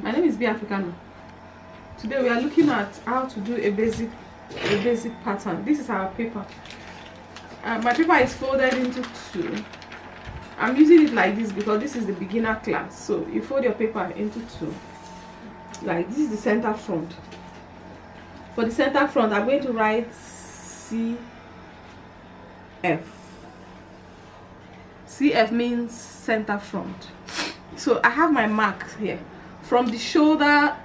My name is B Africano. Today we are looking at how to do a basic pattern. This is our paper. My paper is folded into two. I'm using it like this because this is the beginner class. So you fold your paper into two. Like this is the center front. For the center front, I'm going to write CF. CF means center front. So I have my mark here. From my shoulder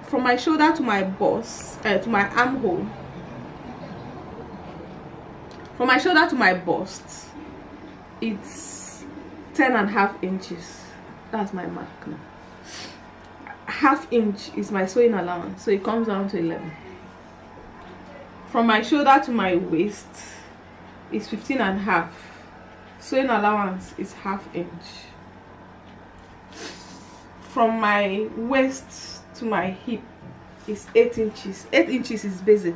to my bust, to my armhole. From my shoulder to my bust, it's 10.5 inches. That's my mark now. Half inch is my sewing allowance, so it comes down to 11. From my shoulder to my waist is 15.5. Sewing allowance is half inch. From my waist to my hip is 8 inches. 8 inches is basic.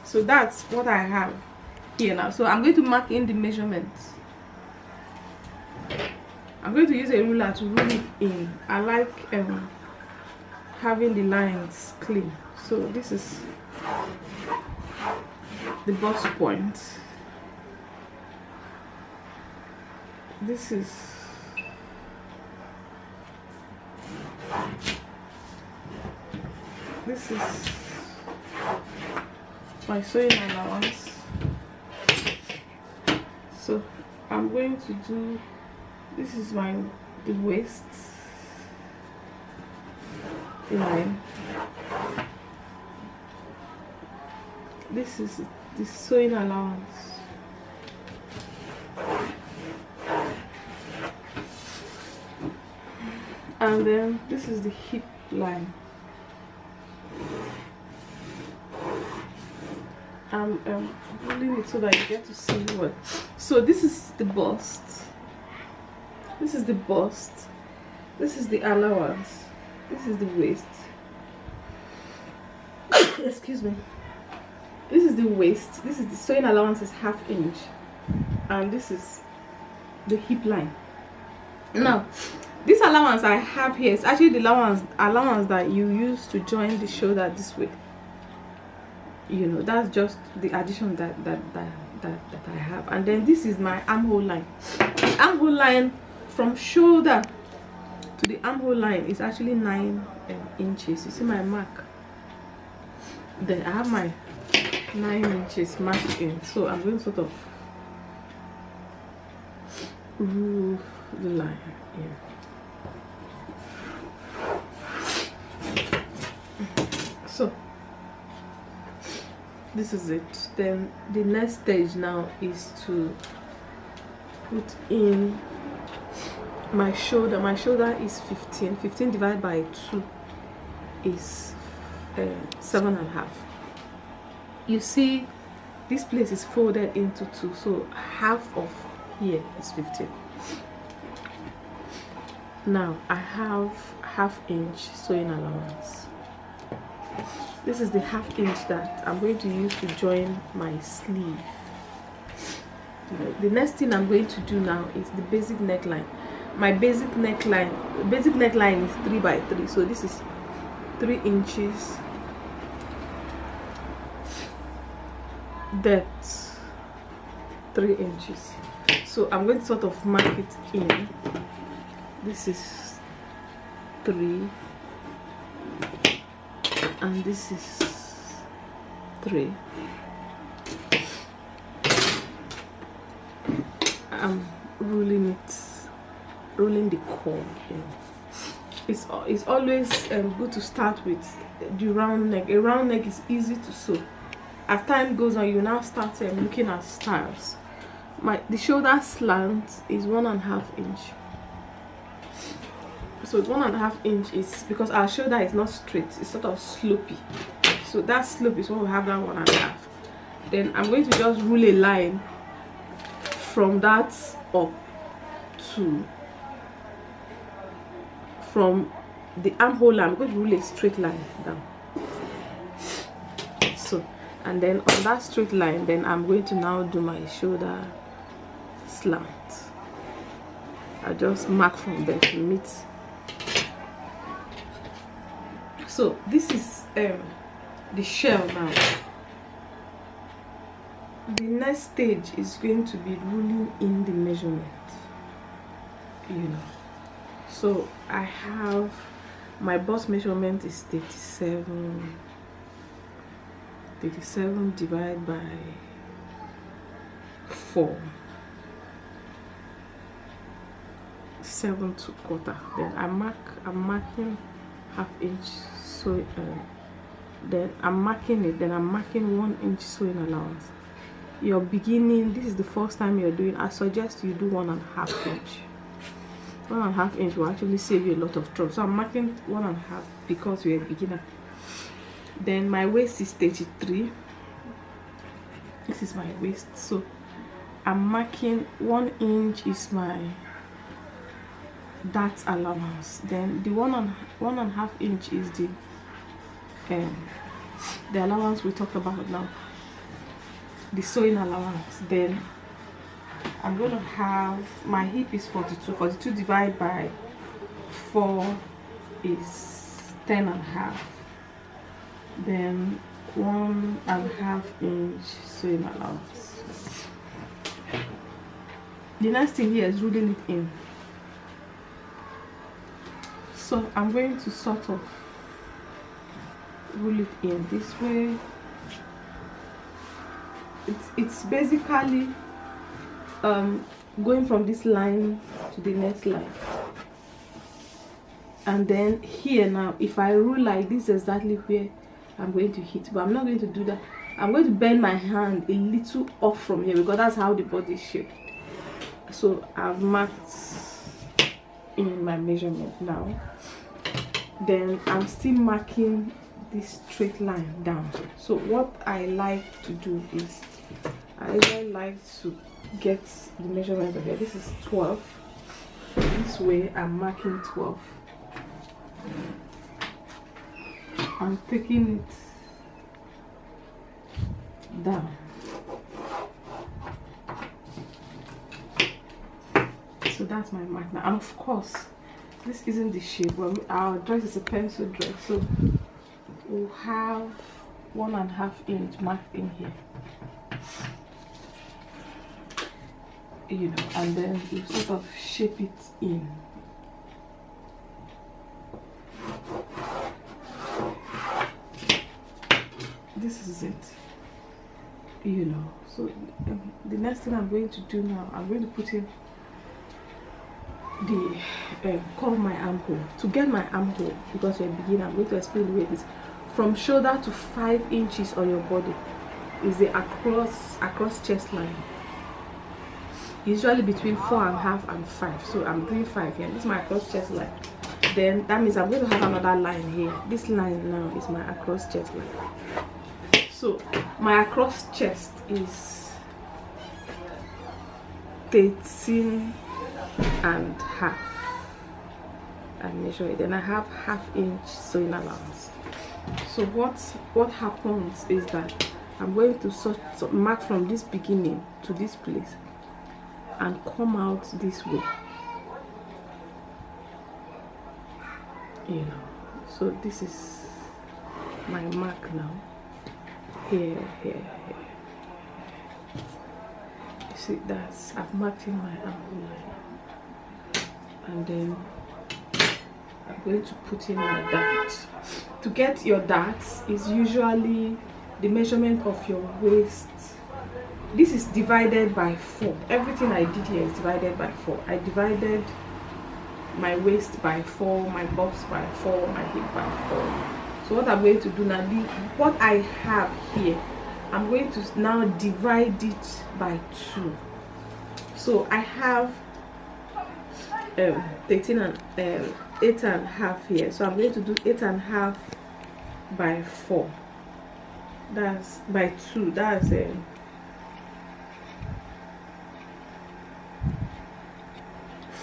So that's what I have here now. So I'm going to mark in the measurements. I'm going to use a ruler to rule it in. I like having the lines clean. So this is the bust point. This is my sewing allowance. So I'm going to do, this is the waist line. This is the sewing allowance. And then this is the hip line. I'm rolling it so that you get to see what. So this is the bust. This is the bust. This is the allowance. This is the waist. Excuse me. This is the waist. This is the sewing allowance is half inch. And this is the hip line. Now, this allowance I have here is actually the allowance that you use to join the shoulder this way. You know, that's just the addition that I have. And then this is my armhole line. The armhole line from shoulder to the armhole line is actually 9 inches. You see my mark? Then I have my 9 inches marked in. So I'm going to sort of rule the line here. So this is it. Then the next stage now is to put in my shoulder. My shoulder is 15. 15 divided by 2 is 7.5. You see this place is folded into 2, so half of here is 15. Now I have half inch sewing allowance. This is the half inch that I'm going to use to join my sleeve. The next thing I'm going to do now is the basic neckline. My basic neckline is 3 by 3, so this is 3 inches. That's 3 inches. So I'm going to sort of mark it in. This is 3. And this is 3. I'm ruling the core here. It's always good to start with the round neck. A round neck is easy to sew. As time goes on, you now start looking at styles. The shoulder slant is 1.5 inch. So 1.5 inch is because our shoulder is not straight, it's sort of slopey. So that slope is what we have, that 1.5. Then I'm going to just rule a line from that up to, from the armhole line. I'm going to rule a straight line down. So, and then on that straight line, then I'm going to now do my shoulder slant. I just mark from there to meet So this is the shell now. The next stage is going to be ruling in the measurement, you know. So I have my bust measurement is 37 divided by 4, 7 2/4. Then I'm marking ½ inch, so then I'm marking it, then I'm marking 1 inch sewing allowance. You're beginning, this is the first time you're doing, I suggest you do 1½ inch. 1½ inch will actually save you a lot of trouble. So I'm marking 1½ because you're a beginner. Then my waist is 33. This is my waist, so I'm marking 1 inch is my dart allowance. Then the 1½ inch is the allowance we talked about now, the sewing allowance. Then I'm going to have my hip is 42 divided by 4 is 10½. Then 1½ inch sewing allowance. The next thing here is ruling it in. So I'm going to sort of rule it in this way. It's basically going from this line to the next line, and then here now if I rule like this, exactly where I'm going to hit, but I'm not going to do that. I'm going to bend my hand a little off from here because that's how the body is shaped. So I've marked in my measurement now. Then I'm still marking this straight line down. So what I like to do is I really like to get the measurement of here. This is 12. This way I'm marking 12. I'm taking it down. So that's my mark now. And of course, this isn't the shape. Well, our dress is a pencil dress, so we'll have 1½ inch marked in here, you know, and then you sort of shape it in. This is it, you know. So the next thing I'm going to do now, I'm going to put in the curve my armhole. To get my armhole, because you're a beginner, I'm going to explain the way it is. From shoulder to 5 inches on your body is the across chest line, usually between 4½ and 5. So I'm doing 5 here. This is my across chest line. Then that means I'm going to have another line here. This line now is my across chest line. So my across chest is 13½. I measure it. Then I have ½ inch sewing allowance. So what happens is that I'm going to sort of mark from this beginning to this place and come out this way, you know. So this is my mark now. Here. You see, that's, I've marked in my arm line, and then I'm going to put in my dart. To get your darts is usually the measurement of your waist. This is divided by 4. Everything I did here is divided by 4. I divided my waist by 4, my bust by 4, my hip by 4. So what I'm going to do now, what I have here, I'm going to now divide it by 2. So I have 8½ here. So I'm going to do 8½ by 4. That's by 2. That's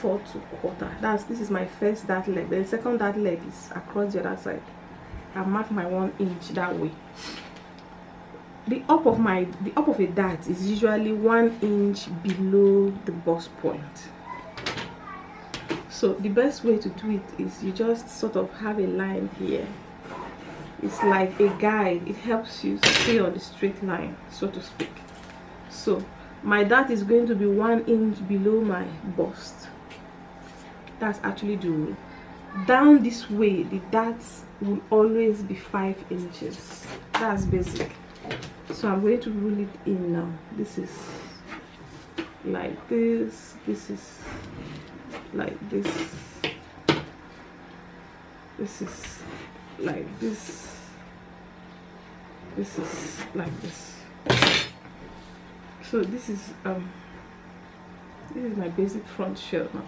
4 2/4. This is my first dart leg. The second dart leg is across the other side. I mark my 1 inch that way. The up of a dart is usually 1 inch below the bust point. So the best way to do it is you just sort of have a line here It's like a guide. It helps you stay on the straight line, so to speak. So my dart is going to be 1 inch below my bust. That's actually the rule. Down this way, the darts will always be 5 inches. That's basic. So I'm going to rule it in now. This is like this. This is like this. This is like this. This is like this. So this is my basic front shell now.